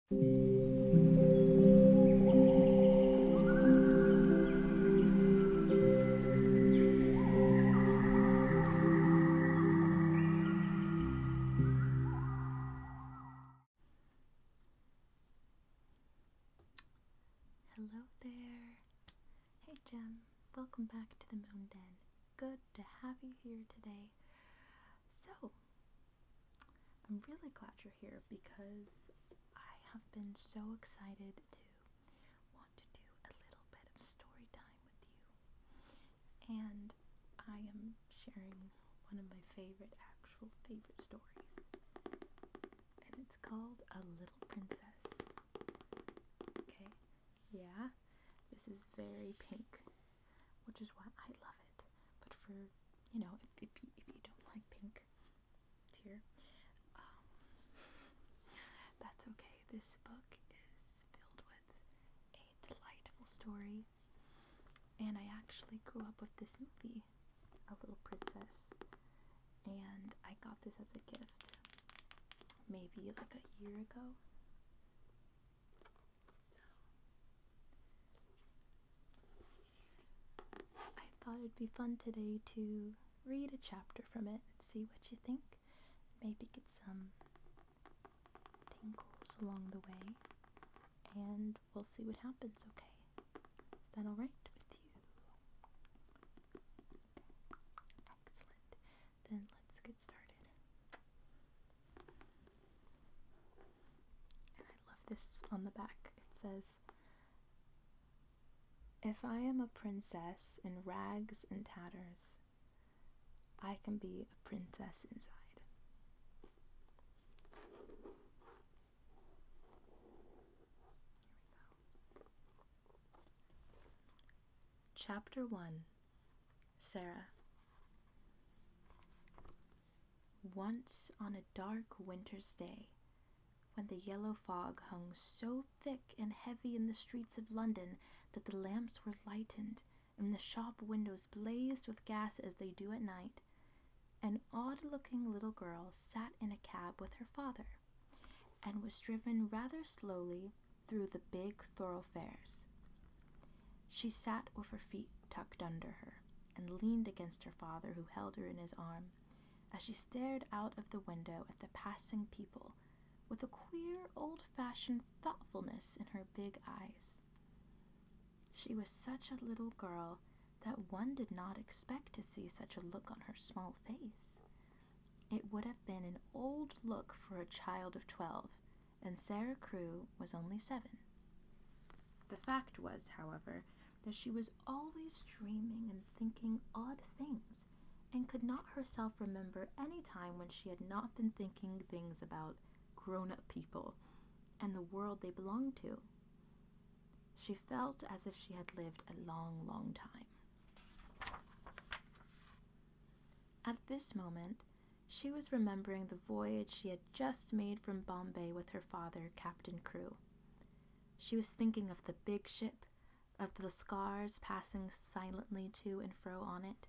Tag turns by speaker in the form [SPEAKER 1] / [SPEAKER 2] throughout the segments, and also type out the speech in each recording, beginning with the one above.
[SPEAKER 1] Hello there. Hey Gem, welcome back to the Moon Den. Good to have you here today. So, I'm really glad you're here because I have been so excited to want to do a little bit of story time with you. And I am sharing one of my favorite stories. And it's called A Little Princess. Okay? Yeah, this is very pink, which is why I love it. But for, if you don't like pink, dear, that's okay. This book is filled with a delightful story, and I actually grew up with this movie, A Little Princess, and I got this as a gift maybe like a year ago. I thought it'd be fun today to read a chapter from it and see what you think. Maybe get some tingles along the way, and we'll see what happens, okay? Is that alright with you? Excellent. Then let's get started. And I love this on the back. It says, "If I am a princess in rags and tatters, I can be a princess inside." Chapter 1. Sarah. Once on a dark winter's day, when the yellow fog hung so thick and heavy in the streets of London that the lamps were lightened and the shop windows blazed with gas as they do at night, an odd-looking little girl sat in a cab with her father and was driven rather slowly through the big thoroughfares. She sat with her feet tucked under her and leaned against her father, who held her in his arm, as she stared out of the window at the passing people with a queer, old-fashioned thoughtfulness in her big eyes. She was such a little girl that one did not expect to see such a look on her small face. It would have been an old look for a child of 12, and Sarah Crewe was only 7. The fact was, however, that she was always dreaming and thinking odd things, and could not herself remember any time when she had not been thinking things about grown-up people and the world they belonged to. She felt as if she had lived a long, long time. At this moment, she was remembering the voyage she had just made from Bombay with her father, Captain Crewe. She was thinking of the big ship, of the scars passing silently to and fro on it,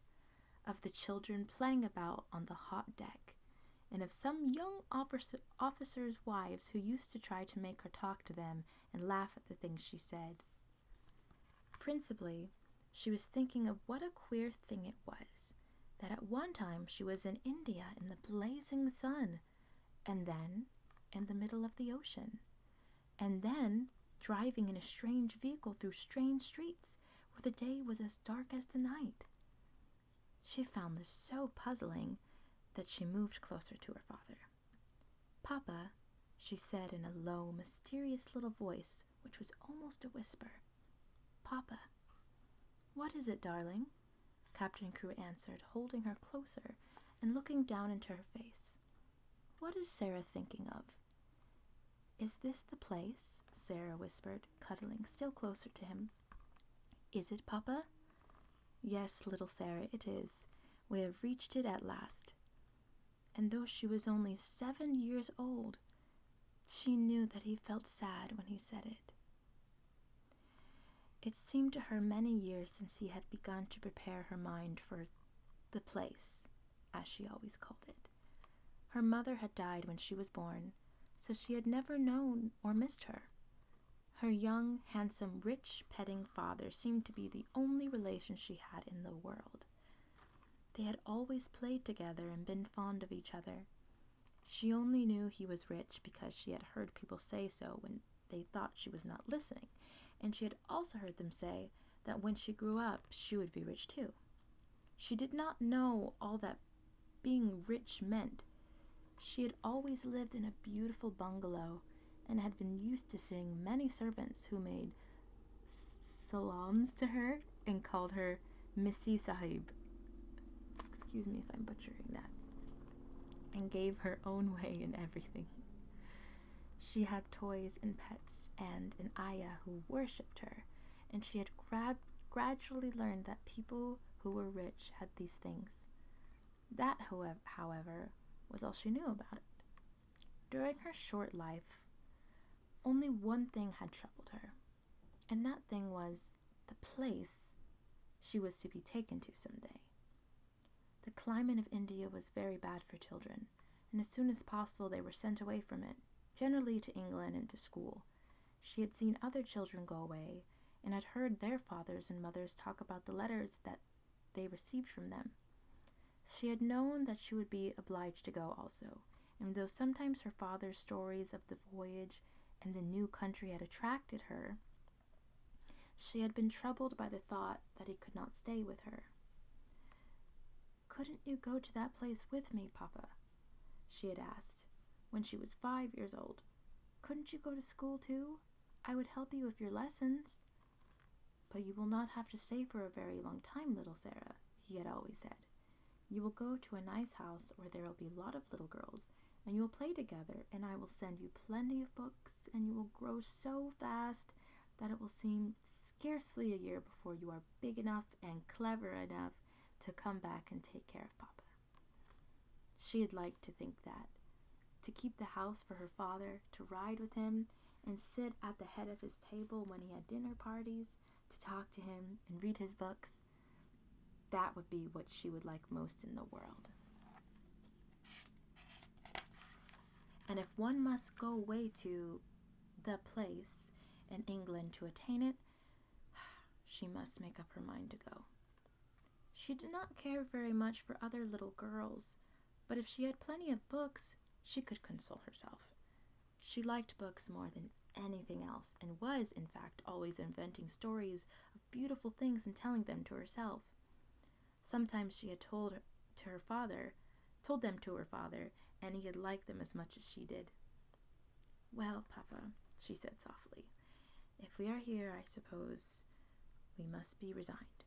[SPEAKER 1] of the children playing about on the hot deck, and of some young officers' wives who used to try to make her talk to them and laugh at the things she said. Principally, she was thinking of what a queer thing it was that at one time she was in India in the blazing sun, and then in the middle of the ocean, and then driving in a strange vehicle through strange streets where the day was as dark as the night. She found this so puzzling that she moved closer to her father. "Papa," she said in a low, mysterious little voice which was almost a whisper. "Papa." "What is it, darling?" Captain Crewe answered, holding her closer and looking down into her face. "What is Sarah thinking of?" "Is this the place?" Sarah whispered, cuddling still closer to him. "Is it, Papa?" "Yes, little Sarah, it is. We have reached it at last." And though she was only 7 years old, she knew that he felt sad when he said it. It seemed to her many years since he had begun to prepare her mind for the place, as she always called it. Her mother had died when she was born, so she had never known or missed her. Her young, handsome, rich, petting father seemed to be the only relation she had in the world. They had always played together and been fond of each other. She only knew he was rich because she had heard people say so when they thought she was not listening, and she had also heard them say that when she grew up, she would be rich too. She did not know all that being rich meant. She had always lived in a beautiful bungalow and had been used to seeing many servants who made salams to her and called her Missy Sahib. Excuse me if I'm butchering that. And gave her own way in everything. She had toys and pets and an ayah who worshipped her, and she had gradually learned that people who were rich had these things. That, however, was all she knew about it. During her short life, only one thing had troubled her, and that thing was the place she was to be taken to someday. The climate of India was very bad for children, and as soon as possible they were sent away from it, generally to England and to school. She had seen other children go away, and had heard their fathers and mothers talk about the letters that they received from them. She had known that she would be obliged to go also, and though sometimes her father's stories of the voyage and the new country had attracted her, she had been troubled by the thought that he could not stay with her. "Couldn't you go to that place with me, Papa?" she had asked, when she was 5 years old. "Couldn't you go to school too? I would help you with your lessons." "But you will not have to stay for a very long time, little Sarah," he had always said. "You will go to a nice house where there will be a lot of little girls, and you will play together, and I will send you plenty of books, and you will grow so fast that it will seem scarcely a year before you are big enough and clever enough to come back and take care of Papa." She had liked to think that, to keep the house for her father, to ride with him, and sit at the head of his table when he had dinner parties, to talk to him and read his books. That would be what she would like most in the world. And if one must go away to the place in England to attain it, she must make up her mind to go. She did not care very much for other little girls, but if she had plenty of books, she could console herself. She liked books more than anything else, and was, in fact, always inventing stories of beautiful things and telling them to herself. Sometimes she had told them to her father, and he had liked them as much as she did. "Well, Papa," she said softly, "if we are here, I suppose we must be resigned."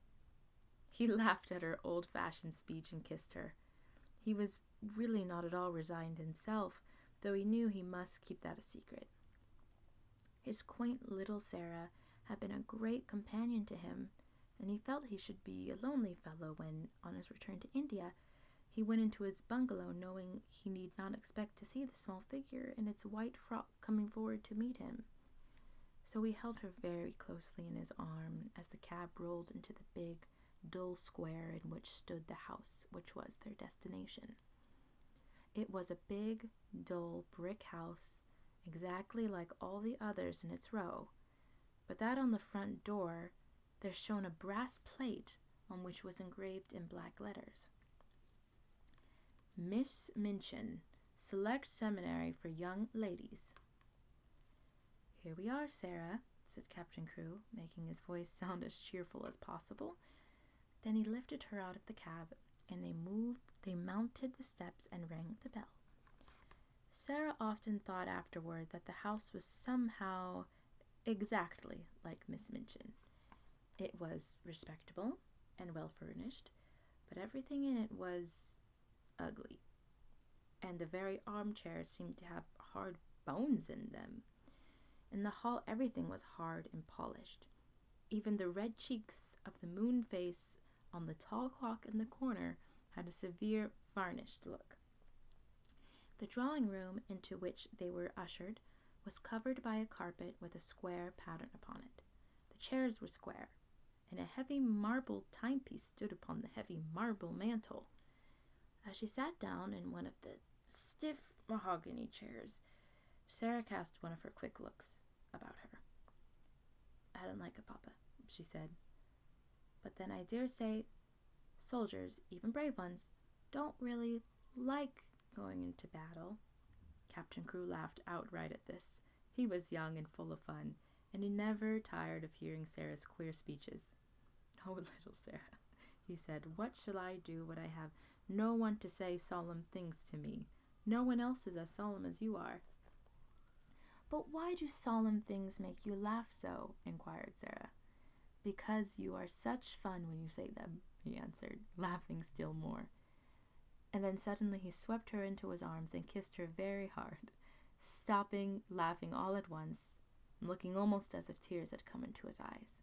[SPEAKER 1] He laughed at her old-fashioned speech and kissed her. He was really not at all resigned himself, though he knew he must keep that a secret. His quaint little Sarah had been a great companion to him, and he felt he should be a lonely fellow when, on his return to India, he went into his bungalow knowing he need not expect to see the small figure in its white frock coming forward to meet him. So he held her very closely in his arm as the cab rolled into the big, dull square in which stood the house which was their destination. It was a big, dull brick house, exactly like all the others in its row, but that on the front door there shone a brass plate on which was engraved in black letters, "Miss Minchin, Select Seminary for Young Ladies." "Here we are, Sarah," said Captain Crewe, making his voice sound as cheerful as possible. Then he lifted her out of the cab, and they mounted the steps and rang the bell. Sarah often thought afterward that the house was somehow exactly like Miss Minchin. It was respectable and well furnished, but everything in it was ugly, and the very armchairs seemed to have hard bones in them. In the hall everything was hard and polished. Even the red cheeks of the moon face on the tall clock in the corner had a severe, varnished look. The drawing room into which they were ushered was covered by a carpet with a square pattern upon it. The chairs were square, and a heavy marble timepiece stood upon the heavy marble mantel. As she sat down in one of the stiff mahogany chairs, Sarah cast one of her quick looks about her. "I don't like it, Papa," she said. "But then I dare say soldiers, even brave ones, don't really like going into battle." Captain Crew laughed outright at this. He was young and full of fun, and he never tired of hearing Sarah's queer speeches. "Oh, little Sarah," he said, "what shall I do when I have no one to say solemn things to me? No one else is as solemn as you are." "But why do solemn things make you laugh so?" inquired Sarah. "Because you are such fun when you say them," he answered, laughing still more. And then suddenly he swept her into his arms and kissed her very hard, stopping laughing all at once, and looking almost as if tears had come into his eyes.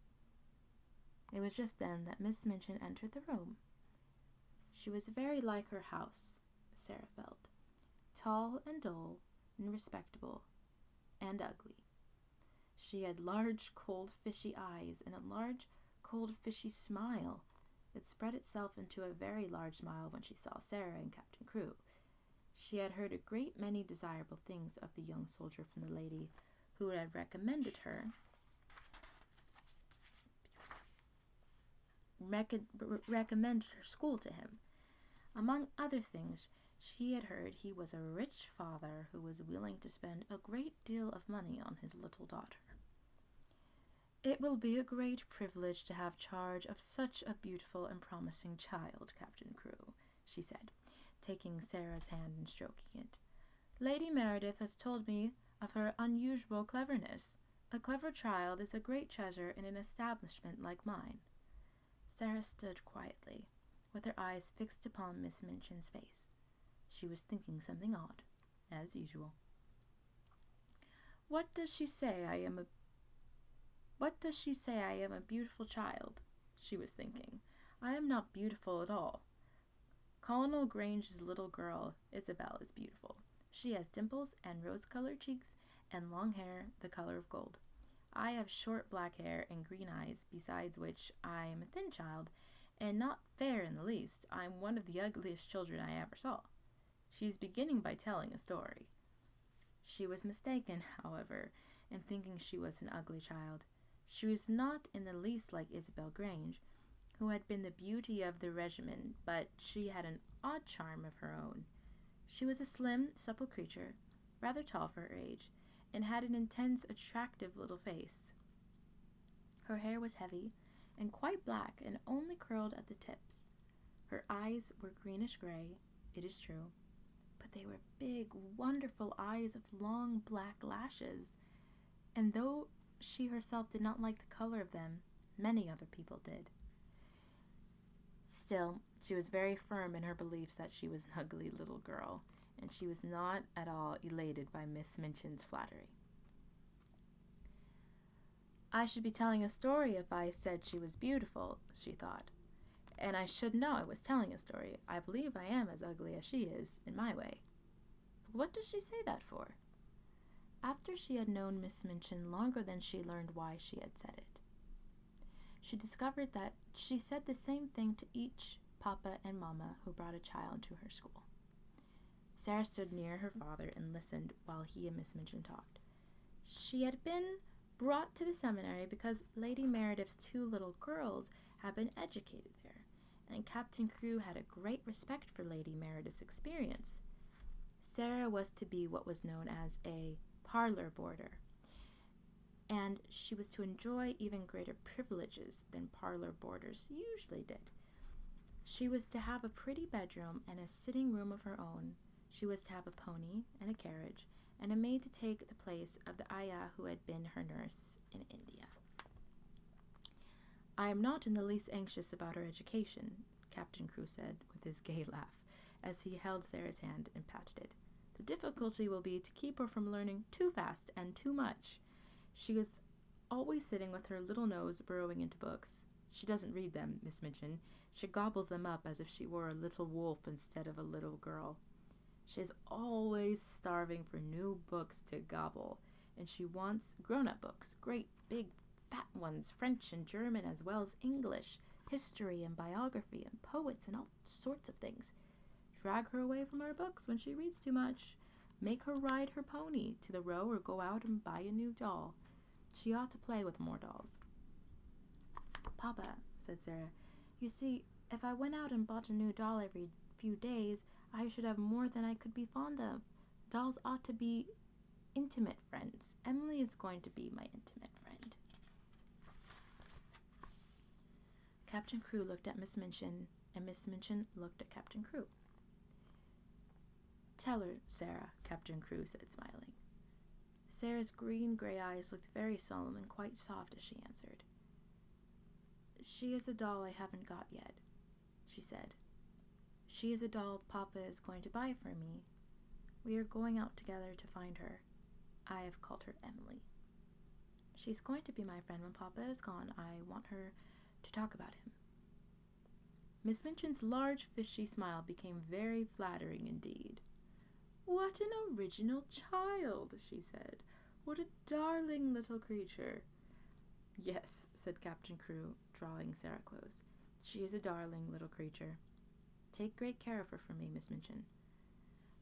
[SPEAKER 1] It was just then that Miss Minchin entered the room. She was very like her house, Sarah felt, tall and dull and respectable and ugly. She had large, cold, fishy eyes and a large, cold, fishy smile. It spread itself into a very large smile when she saw Sarah and Captain Crew. She had heard a great many desirable things of the young soldier from the lady who had recommended her school to him. Among other things, she had heard he was a rich father who was willing to spend a great deal of money on his little daughter. "It will be a great privilege to have charge of such a beautiful and promising child, Captain Crew," she said, taking Sarah's hand and stroking it. "Lady Meredith has told me of her unusual cleverness. A clever child is a great treasure in an establishment like mine." Sarah stood quietly, with her eyes fixed upon Miss Minchin's face. She was thinking something odd, as usual. What does she say I am a beautiful child?" she was thinking. "I am not beautiful at all. Colonel Grange's little girl, Isabel, is beautiful. She has dimples and rose-colored cheeks and long hair the color of gold. I have short black hair and green eyes, besides which I am a thin child, and not fair in the least. I am one of the ugliest children I ever saw." She's beginning by telling a story. She was mistaken, however, in thinking she was an ugly child. She was not in the least like Isabel Grange, who had been the beauty of the regiment, but she had an odd charm of her own. She was a slim, supple creature, rather tall for her age, and had an intense, attractive little face. Her hair was heavy and quite black and only curled at the tips. Her eyes were greenish-gray, it is true, but they were big, wonderful eyes of long black lashes, and though she herself did not like the color of them, many other people did. Still, she was very firm in her beliefs that she was an ugly little girl, and she was not at all elated by Miss Minchin's flattery. "I should be telling a story if I said she was beautiful," she thought. "And I should know I was telling a story. I believe I am as ugly as she is, in my way. But what does she say that for?" After she had known Miss Minchin longer than she learned why she had said it, she discovered that she said the same thing to each Papa and Mamma who brought a child to her school. Sarah stood near her father and listened while he and Miss Minchin talked. She had been brought to the seminary because Lady Meredith's two little girls had been educated there, and Captain Crew had a great respect for Lady Meredith's experience. Sarah was to be what was known as a parlor boarder, and she was to enjoy even greater privileges than parlor boarders usually did. She was to have a pretty bedroom and a sitting room of her own. She was to have a pony and a carriage, and a maid to take the place of the ayah who had been her nurse in India. "I am not in the least anxious about her education," Captain Crew said with his gay laugh, as he held Sarah's hand and patted it. "The difficulty will be to keep her from learning too fast and too much. She is always sitting with her little nose burrowing into books. She doesn't read them, Miss Minchin. She gobbles them up as if she were a little wolf instead of a little girl. She is always starving for new books to gobble, and she wants grown-up books, great, big, fat ones, French and German as well as English, history and biography and poets and all sorts of things. Drag her away from her books when she reads too much. Make her ride her pony to the row or go out and buy a new doll. She ought to play with more dolls. Papa, said Sarah, you see, if I went out and bought a new doll every few days, I should have more than I could be fond of. Dolls ought to be intimate friends. Emily is going to be my intimate friend. Captain Crew looked at Miss Minchin, and Miss Minchin looked at Captain Crew. Tell her, Sarah, Captain Crew said, smiling. Sarah's green-gray eyes looked very solemn and quite soft as she answered. She is a doll I haven't got yet, she said. She is a doll Papa is going to buy for me. We are going out together to find her. I have called her Emily. She's going to be my friend when Papa is gone. I want her to talk about him. Miss Minchin's large, fishy smile became very flattering indeed. What an original child, she said. What a darling little creature. Yes, said Captain Crew, drawing Sarah close. She is a darling little creature. Take great care of her for me, Miss Minchin.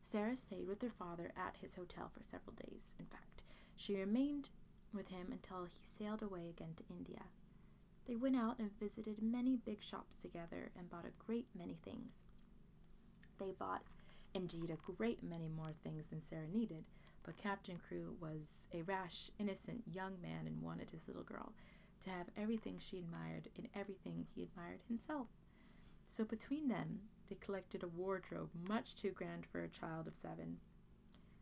[SPEAKER 1] Sarah stayed with her father at his hotel for several days. In fact, she remained with him until he sailed away again to India. They went out and visited many big shops together and bought a great many things. They bought, indeed, a great many more things than Sarah needed, but Captain Crew was a rash, innocent young man and wanted his little girl to have everything she admired and everything he admired himself. So between them, they collected a wardrobe much too grand for a child of 7.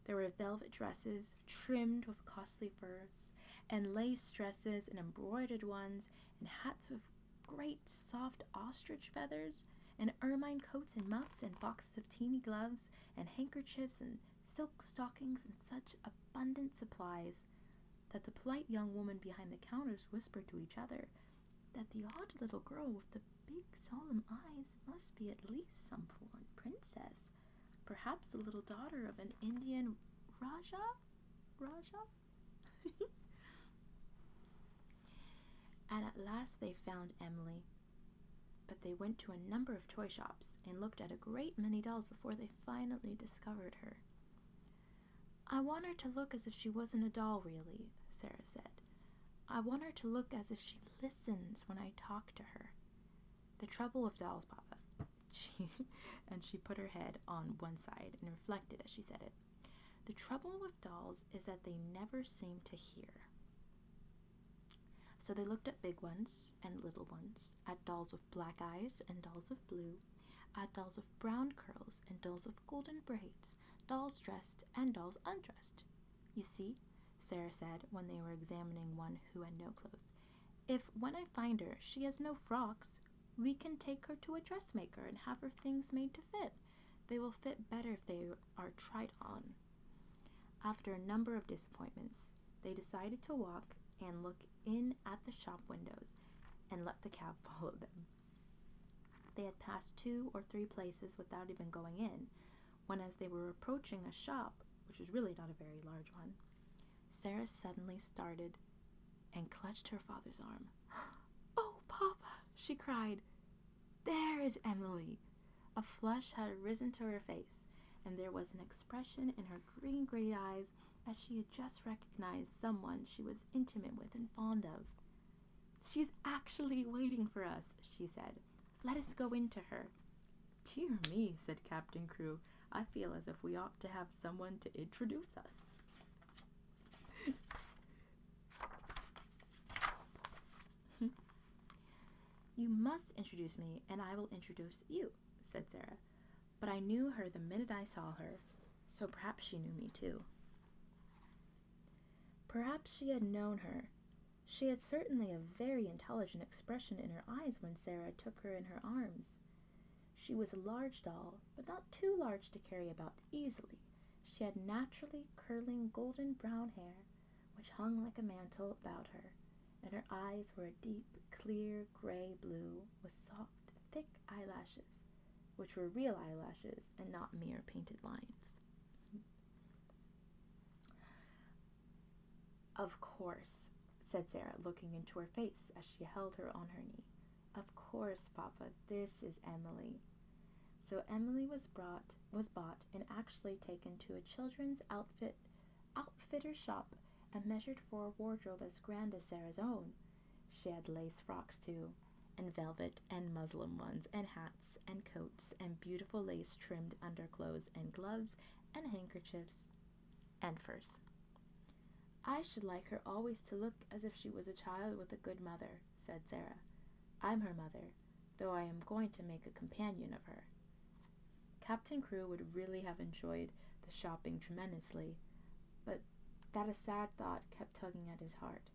[SPEAKER 1] There were velvet dresses trimmed with costly furs, and lace dresses and embroidered ones, and hats with great soft ostrich feathers, and ermine coats and muffs, and boxes of teeny gloves, and handkerchiefs, and silk stockings, and such abundant supplies that the polite young woman behind the counters whispered to each other that the odd little girl with the big solemn eyes must be at least some foreign princess, perhaps the little daughter of an Indian Raja? And at last they found Emily. But they went to a number of toy shops and looked at a great many dolls before they finally discovered her. I want her to look as if she wasn't a doll, really, Sarah said. I want her to look as if she listens when I talk to her. The trouble with dolls, Papa, she put her head on one side and reflected as she said it. The trouble with dolls is that they never seem to hear. So they looked at big ones and little ones, at dolls with black eyes and dolls with blue, at dolls with brown curls and dolls with golden braids, dolls dressed and dolls undressed. You see, Sarah said when they were examining one who had no clothes, if when I find her she has no frocks, we can take her to a dressmaker and have her things made to fit. They will fit better if they are tried on. After a number of disappointments, they decided to walk and look in at the shop windows and let the cab follow them. They had passed 2 or 3 places without even going in, when as they were approaching a shop, which was really not a very large one, Sarah suddenly started and clutched her father's arm. "Oh, Papa," she cried, "there is Emily." A flush had risen to her face, and there was an expression in her green-gray eyes as she had just recognized someone she was intimate with and fond of. "She's actually waiting for us," she said. "Let us go in to her." "Dear me," said Captain Crew, "I feel as if we ought to have someone to introduce us." "You must introduce me, and I will introduce you," said Sarah. "But I knew her the minute I saw her, so perhaps she knew me too." Perhaps she had known her. She had certainly a very intelligent expression in her eyes when Sarah took her in her arms. She was a large doll, but not too large to carry about easily. She had naturally curling golden brown hair, which hung like a mantle about her, and her eyes were a deep, clear gray blue with soft, thick eyelashes, which were real eyelashes and not mere painted lines. "Of course," said Sarah, looking into her face as she held her on her knee. "Of course, Papa, this is Emily." So Emily was bought and actually taken to a children's outfitter shop and measured for a wardrobe as grand as Sarah's own. She had lace frocks too, and velvet and muslin ones, and hats and coats, and beautiful lace-trimmed underclothes, and gloves, and handkerchiefs, and furs. I should like her always to look as if she was a child with a good mother, said Sarah. I'm her mother, though I am going to make a companion of her. Captain Crewe would really have enjoyed the shopping tremendously, but that a sad thought kept tugging at his heart.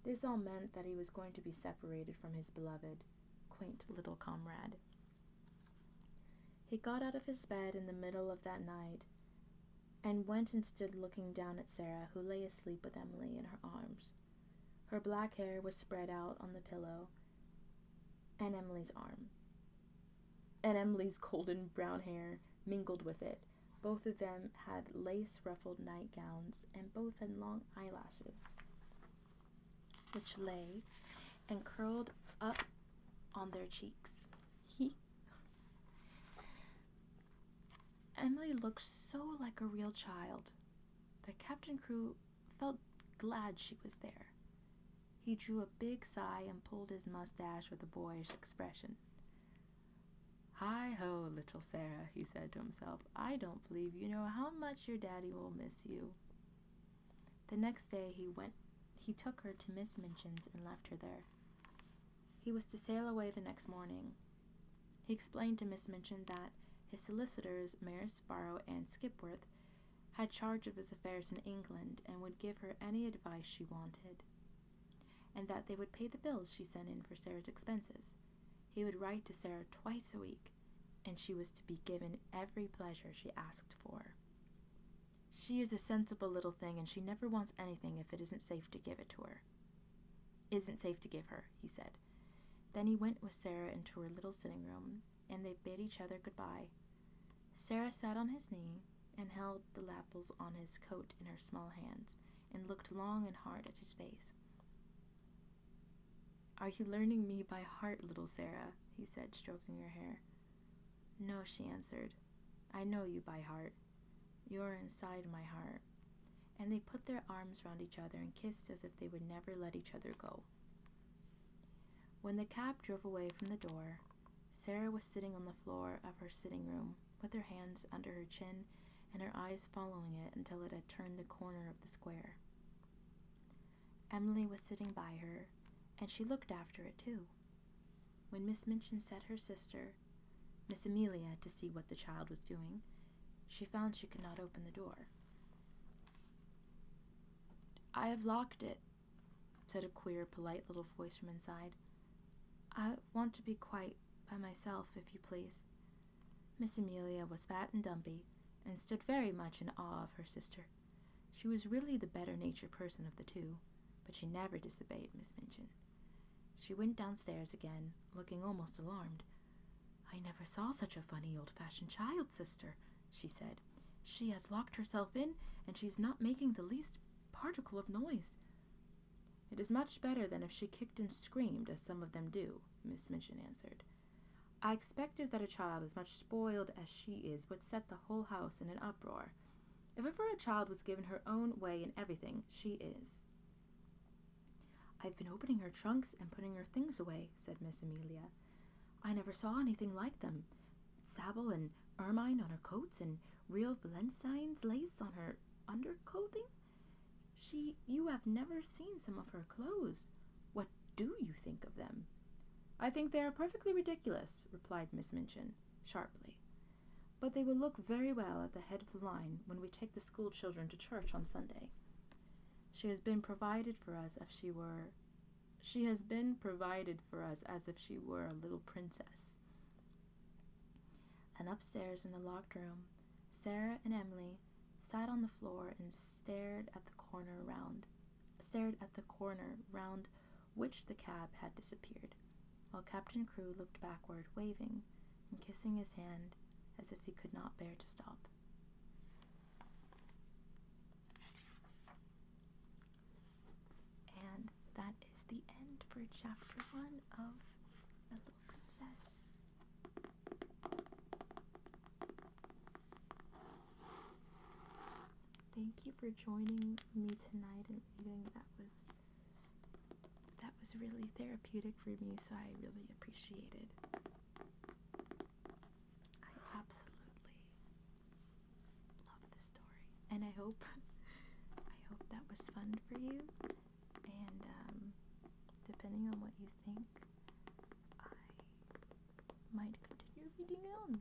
[SPEAKER 1] This all meant that he was going to be separated from his beloved, quaint little comrade. He got out of his bed in the middle of that night and went and stood looking down at Sarah, who lay asleep with Emily in her arms. Her black hair was spread out on the pillow and Emily's arm, and Emily's golden brown hair mingled with it. Both of them had lace-ruffled nightgowns, and both had long eyelashes, which lay and curled up on their cheeks. Emily looked so like a real child that Captain Crewe felt glad she was there. He drew a big sigh and pulled his mustache with a boyish expression. Hi-ho, little Sarah, he said to himself. I don't believe you know how much your daddy will miss you. The next day he took her to Miss Minchin's and left her there. He was to sail away the next morning. He explained to Miss Minchin that his solicitors, Mayors Sparrow and Skipworth, had charge of his affairs in England and would give her any advice she wanted, and that they would pay the bills she sent in for Sarah's expenses. He would write to Sarah twice a week, and she was to be given every pleasure she asked for. She is a sensible little thing, and she never wants anything if it isn't safe to give it to her. Isn't safe to give her, he said. Then he went with Sarah into her little sitting room, and they bid each other goodbye. Sarah sat on his knee and held the lapels on his coat in her small hands, and looked long and hard at his face. Are you learning me by heart, little Sarah? He said, stroking her hair. No, she answered. I know you by heart. You are inside my heart. And they put their arms round each other and kissed as if they would never let each other go. When the cab drove away from the door, Sarah was sitting on the floor of her sitting room, with her hands under her chin and her eyes following it until it had turned the corner of the square. Emily was sitting by her, and she looked after it too. When Miss Minchin set her sister, Miss Amelia, to see what the child was doing, she found she could not open the door. I have locked it, said a queer, polite little voice from inside. I want to be quite by myself, if you please. Miss Amelia was fat and dumpy, and stood very much in awe of her sister. She was really the better-natured person of the two, but she never disobeyed Miss Minchin. She went downstairs again, looking almost alarmed. I never saw such a funny old-fashioned child, sister, she said. She has locked herself in, and she's not making the least particle of noise. It is much better than if she kicked and screamed, as some of them do, Miss Minchin answered. I expected that a child as much spoiled as she is would set the whole house in an uproar. If ever a child was given her own way in everything, she is. I've been opening her trunks and putting her things away, said Miss Amelia. I never saw anything like them. Sable and ermine on her coats, and real Valenciennes lace on her underclothing. You have never seen some of her clothes. What do you think of them? I think they are perfectly ridiculous, replied Miss Minchin, sharply. But they will look very well at the head of the line when we take the school children to church on Sunday. She has been provided for us as if she were a little princess. And upstairs in the locked room, Sarah and Emily sat on the floor and stared at the corner round which the cab had disappeared, while Captain Crewe looked backward, waving and kissing his hand as if he could not bear to stop. And that is the end for chapter 1 of A Little Princess. thank you for joining me tonight and reading. That was really therapeutic for me, so I really appreciated. I absolutely love this story, and I hope that was fun for you. And depending on what you think, I might continue reading it on.